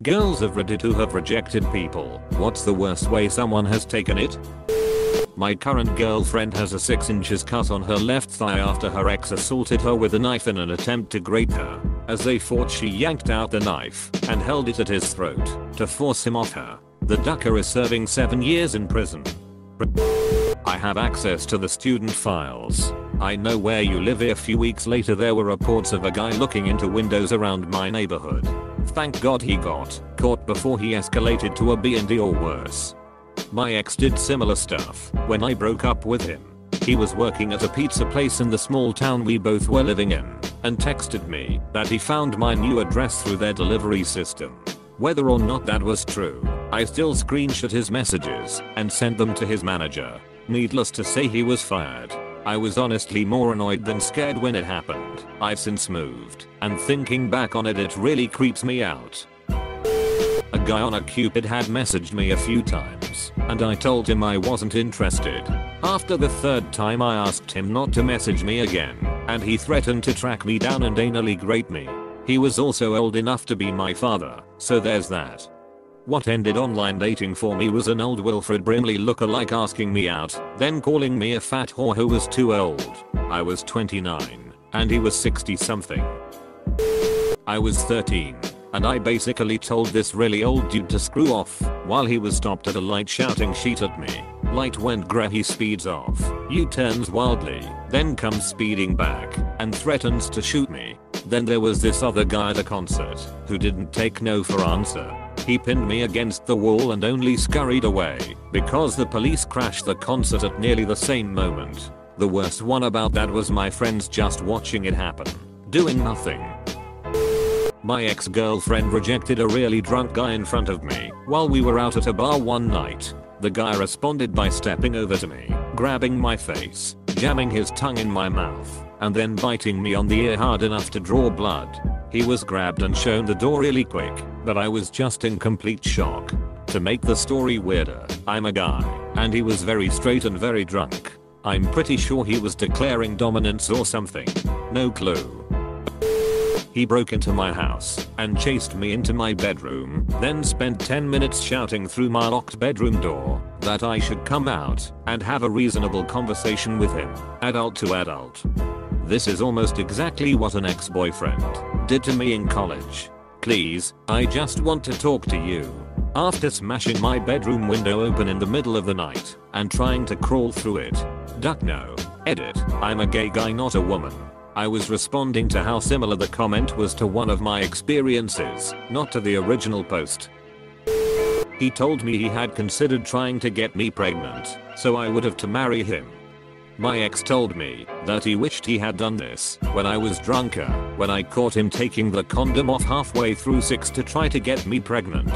Girls of Reddit who have rejected people. What's the worst way someone has taken it? My current girlfriend has a 6 inches cut on her left thigh after her ex assaulted her with a knife in an attempt to grape her. As they fought, she yanked out the knife and held it at his throat to force him off her. The ducker is serving 7 years in prison. I have access to the student files. I know where you live. A few weeks later there were reports of a guy looking into windows around my neighborhood. Thank God he got caught before he escalated to a B&D or worse. My ex did similar stuff when I broke up with him. He was working at a pizza place in the small town we both were living in and texted me that he found my new address through their delivery system. Whether or not that was true, I still screenshot his messages and sent them to his manager. Needless to say, he was fired. I was honestly more annoyed than scared when it happened. I've since moved, and thinking back on it, it really creeps me out. A guy on a Cupid had messaged me a few times, and I told him I wasn't interested. After the 3rd time I asked him not to message me again, and he threatened to track me down and anally grape me. He was also old enough to be my father, so there's that. What ended online dating for me was an old Wilfred Brimley lookalike asking me out, then calling me a fat whore who was too old. I was 29, and he was 60 something. I was 13. And I basically told this really old dude to screw off while he was stopped at a light shouting shit at me. Light went grey, he speeds off, U-turns wildly, then comes speeding back and threatens to shoot me. Then there was this other guy at a concert who didn't take no for answer. He pinned me against the wall and only scurried away because the police crashed the concert at nearly the same moment. The worst one about that was my friends just watching it happen, doing nothing. My ex-girlfriend rejected a really drunk guy in front of me while we were out at a bar one night. The guy responded by stepping over to me, grabbing my face, jamming his tongue in my mouth, and then biting me on the ear hard enough to draw blood. He was grabbed and shown the door really quick, but I was just in complete shock. To make the story weirder, I'm a guy, and he was very straight and very drunk. I'm pretty sure he was declaring dominance or something. No clue. He broke into my house and chased me into my bedroom, then spent 10 minutes shouting through my locked bedroom door that I should come out and have a reasonable conversation with him, adult to adult. This is almost exactly what an ex-boyfriend did to me in college. Please, I just want to talk to you. After smashing my bedroom window open in the middle of the night and trying to crawl through it. Duck no. Edit. I'm a gay guy, not a woman. I was responding to how similar the comment was to one of my experiences, not to the original post. He told me he had considered trying to get me pregnant, so I would have to marry him. My ex told me that he wished he had done this when I was drunker, when I caught him taking the condom off halfway through 6 to try to get me pregnant.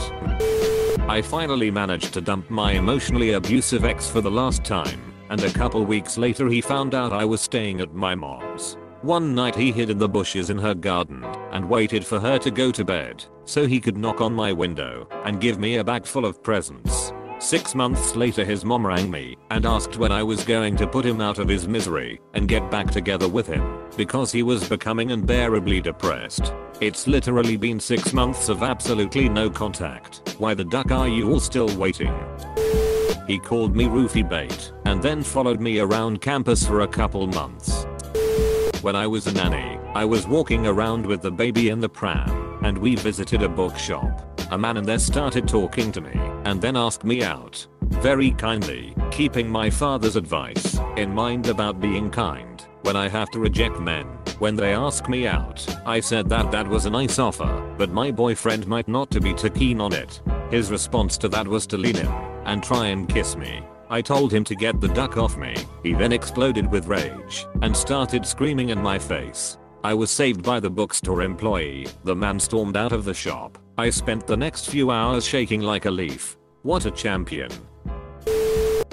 I finally managed to dump my emotionally abusive ex for the last time, and a couple weeks later he found out I was staying at my mom's. One night he hid in the bushes in her garden and waited for her to go to bed so he could knock on my window and give me a bag full of presents. 6 months later his mom rang me and asked when I was going to put him out of his misery and get back together with him because he was becoming unbearably depressed. It's literally been 6 months of absolutely no contact. Why the duck are you all still waiting? He called me roofie bait and then followed me around campus for a couple months. When I was a nanny, I was walking around with the baby in the pram, and we visited a bookshop. A man in there started talking to me, and then asked me out. Very kindly, keeping my father's advice in mind about being kind when I have to reject men when they ask me out. I said that was a nice offer, but my boyfriend might not to be too keen on it. His response to that was to lean in and try and kiss me. I told him to get the duck off me. He then exploded with rage and started screaming in my face. I was saved by the bookstore employee. The man stormed out of the shop. I spent the next few hours shaking like a leaf. What a champion.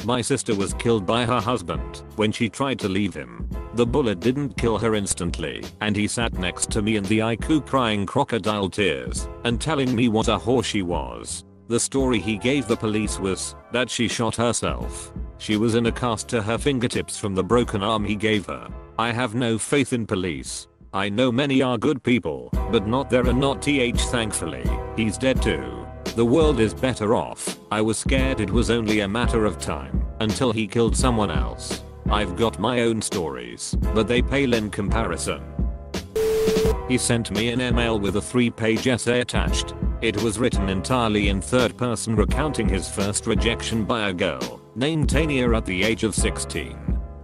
My sister was killed by her husband when she tried to leave him. The bullet didn't kill her instantly, and he sat next to me in the IQ crying crocodile tears and telling me what a whore she was. The story he gave the police was that she shot herself. She was in a cast to her fingertips from the broken arm he gave her. I have no faith in police. I know many are good people, but not there are not thankfully. He's dead too. The world is better off. I was scared it was only a matter of time until he killed someone else. I've got my own stories, but they pale in comparison. He sent me an email with a 3-page essay attached. It was written entirely in third person, recounting his first rejection by a girl named Tania at the age of 16.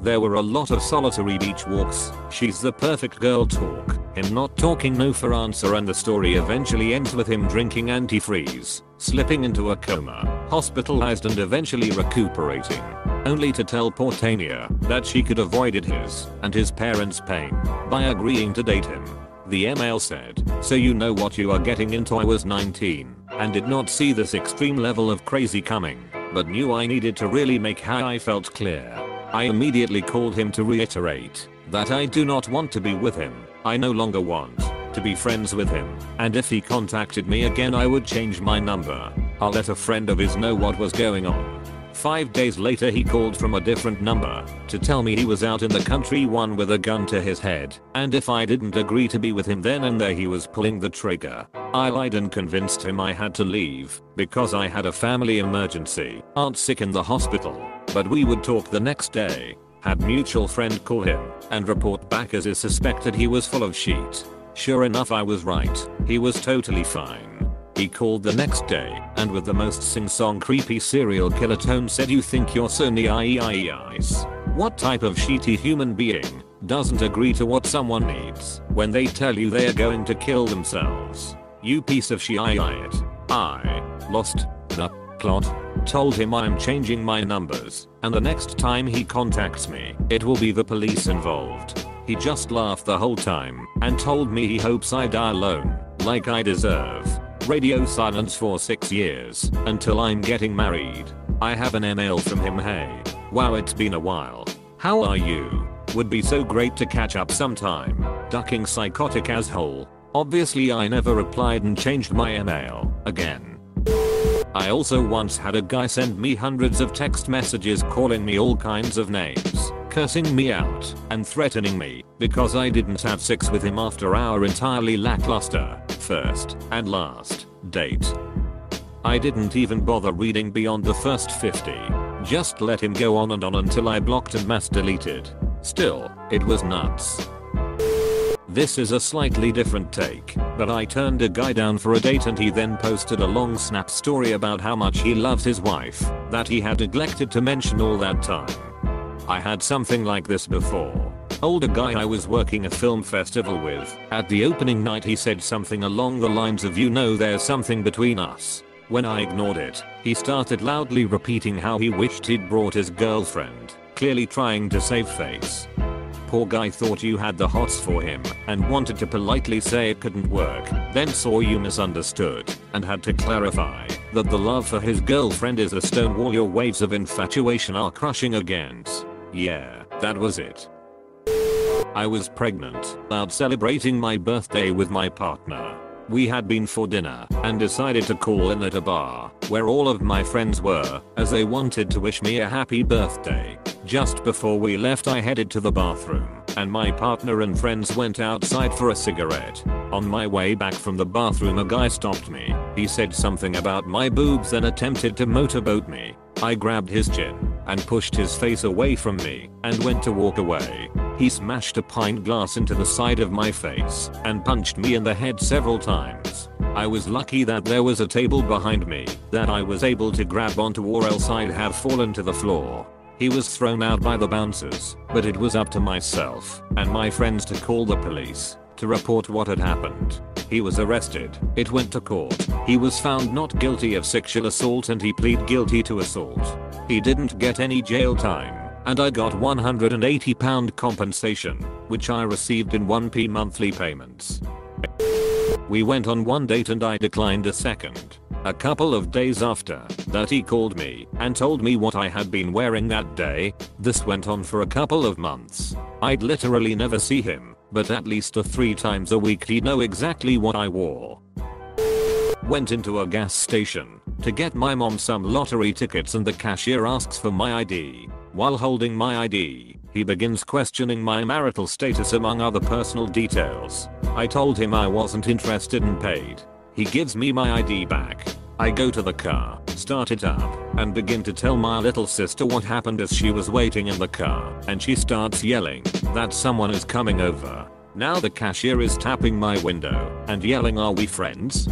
There were a lot of solitary beach walks, she's the perfect girl talk, him not talking no for answer, and the story eventually ends with him drinking antifreeze, slipping into a coma, hospitalized and eventually recuperating, only to tell poor Tania that she could avoided his and his parents' pain by agreeing to date him. The email said, "So you know what you are getting into. I was 19 and did not see this extreme level of crazy coming, but knew I needed to really make how I felt clear. I immediately called him to reiterate that I do not want to be with him. I no longer want to be friends with him, and if he contacted me again I would change my number. I'll let a friend of his know what was going on." 5 days later he called from a different number to tell me he was out in the country, one with a gun to his head, and if I didn't agree to be with him then and there he was pulling the trigger. I lied and convinced him I had to leave because I had a family emergency, aunt sick in the hospital, but we would talk the next day. Had mutual friend call him and report back as is suspected he was full of shit. Sure enough I was right, he was totally fine. He called the next day and with the most sing-song creepy serial killer tone said, "You think you're so nice? What type of shitty human being doesn't agree to what someone needs when they tell you they are going to kill themselves? You piece of shit." I lost the plot, told him I'm changing my numbers and the next time he contacts me it will be the police involved. He just laughed the whole time and told me he hopes I die alone like I deserve. Radio silence for 6 years until I'm getting married. I have an email from him. "Hey, wow, it's been a while. How are you? Would be so great to catch up sometime. Ducking psychotic asshole." Obviously I never replied and changed my email again. I also once had a guy send me hundreds of text messages calling me all kinds of names, cursing me out and threatening me because I didn't have sex with him after our entirely lackluster first and last date. I didn't even bother reading beyond the first 50. Just let him go on and on until I blocked and mass deleted. Still, it was nuts. This is a slightly different take, but I turned a guy down for a date and he then posted a long snap story about how much he loves his wife that he had neglected to mention all that time. I had something like this before. Older guy I was working a film festival with. At the opening night he said something along the lines of, "You know there's something between us." When I ignored it, he started loudly repeating how he wished he'd brought his girlfriend, clearly trying to save face. Poor guy thought you had the hots for him and wanted to politely say it couldn't work, then saw you misunderstood and had to clarify that the love for his girlfriend is a stone wall your waves of infatuation are crushing against. Yeah, that was it. I was pregnant, out celebrating my birthday with my partner. We had been for dinner and decided to call in at a bar where all of my friends were, as they wanted to wish me a happy birthday. Just before we left I headed to the bathroom and my partner and friends went outside for a cigarette. On my way back from the bathroom a guy stopped me. He said something about my boobs and attempted to motorboat me. I grabbed his chin and pushed his face away from me and went to walk away. He smashed a pint glass into the side of my face and punched me in the head several times. I was lucky that there was a table behind me that I was able to grab onto, or else I'd have fallen to the floor. He was thrown out by the bouncers, but it was up to myself and my friends to call the police to report what had happened. He was arrested. It went to court. He was found not guilty of sexual assault and he pleaded guilty to assault. He didn't get any jail time and I got £180 compensation, which I received in 1p monthly payments. We went on one date and I declined a second. A couple of days after that he called me and told me what I had been wearing that day. This went on for a couple of months. I'd literally never see him, but at least 3 times a week he'd know exactly what I wore. Went into a gas station to get my mom some lottery tickets and the cashier asks for my ID. While holding my ID, he begins questioning my marital status among other personal details. I told him I wasn't interested and paid. He gives me my ID back. I go to the car, start it up, and begin to tell my little sister what happened as she was waiting in the car, and she starts yelling that someone is coming over. Now the cashier is tapping my window and yelling, "Are we friends?"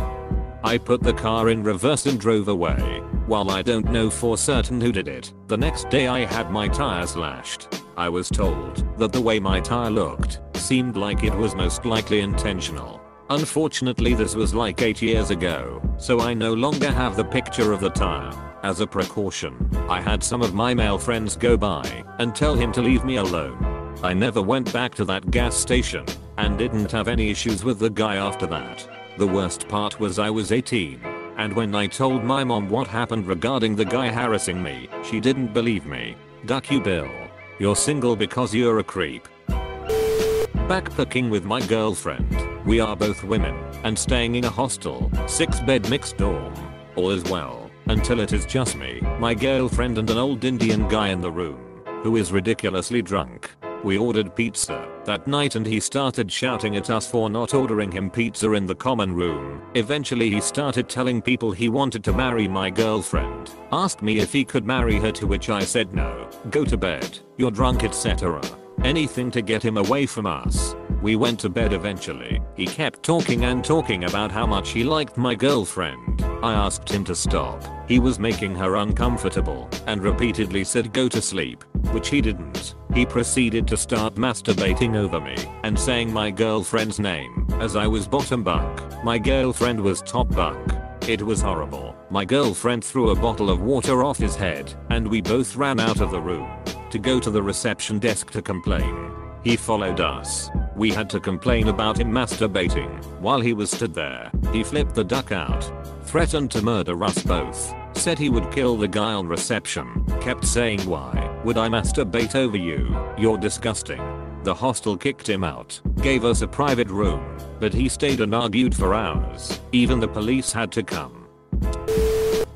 I put the car in reverse and drove away. While I don't know for certain who did it, the next day I had my tire slashed. I was told that the way my tire looked seemed like it was most likely intentional. Unfortunately, this was like 8 years ago, so I no longer have the picture of the tire. As a precaution, I had some of my male friends go by and tell him to leave me alone. I never went back to that gas station and didn't have any issues with the guy after that. The worst part was I was 18, and when I told my mom what happened regarding the guy harassing me, she didn't believe me. Duck you, Bill. You're single because you're a creep. Backpacking with my girlfriend. We are both women and staying in a hostel, 6-bed mixed dorm. All is well until it is just me, my girlfriend, and an old Indian guy in the room who is ridiculously drunk. We ordered pizza that night and he started shouting at us for not ordering him pizza in the common room. Eventually he started telling people he wanted to marry my girlfriend. Asked me if he could marry her, to which I said no. Go to bed. You're drunk, etc. Anything to get him away from us. We went to bed eventually. He kept talking and talking about how much he liked my girlfriend. I asked him to stop. He was making her uncomfortable and repeatedly said go to sleep, which he didn't. He proceeded to start masturbating over me and saying my girlfriend's name as I was bottom bunk. My girlfriend was top bunk. It was horrible. My girlfriend threw a bottle of water off his head and we both ran out of the room to go to the reception desk to complain. He followed us. We had to complain about him masturbating. While he was stood there, he flipped the duck out, threatened to murder us both, said he would kill the guy on reception, kept saying, "Why would I masturbate over you? You're disgusting." The hostel kicked him out, gave us a private room, but he stayed and argued for hours. Even the police had to come.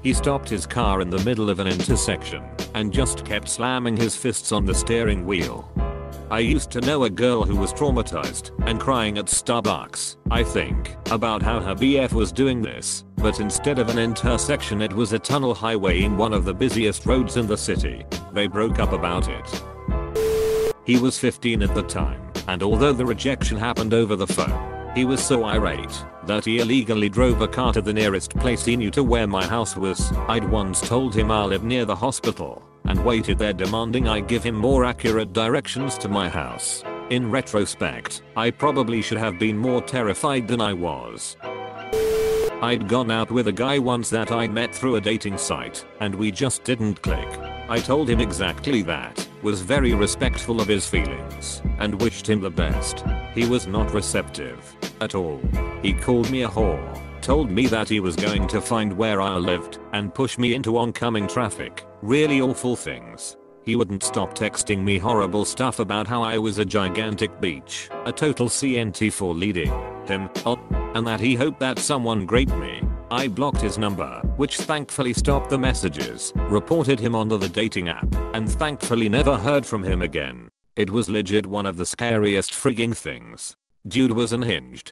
He stopped his car in the middle of an intersection and just kept slamming his fists on the steering wheel. I used to know a girl who was traumatized and crying at Starbucks, I think, about how her BF was doing this, but instead of an intersection it was a tunnel highway in one of the busiest roads in the city. They broke up about it. He was 15 at the time, and although the rejection happened over the phone, he was so irate that he illegally drove a car to the nearest place he knew to where my house was. I'd once told him I lived near the hospital and waited there demanding I give him more accurate directions to my house. In retrospect, I probably should have been more terrified than I was. I'd gone out with a guy once that I'd met through a dating site, and we just didn't click. I told him exactly that, was very respectful of his feelings, and wished him the best. He was not receptive at all. He called me a whore, told me that he was going to find where I lived, and push me into oncoming traffic. Really awful things. He wouldn't stop texting me horrible stuff about how I was a gigantic beach, a total CNT for leading him on, and that he hoped that someone raped me. I blocked his number, which thankfully stopped the messages, reported him onto the dating app, and thankfully never heard from him again. It was legit one of the scariest frigging things. Dude was unhinged.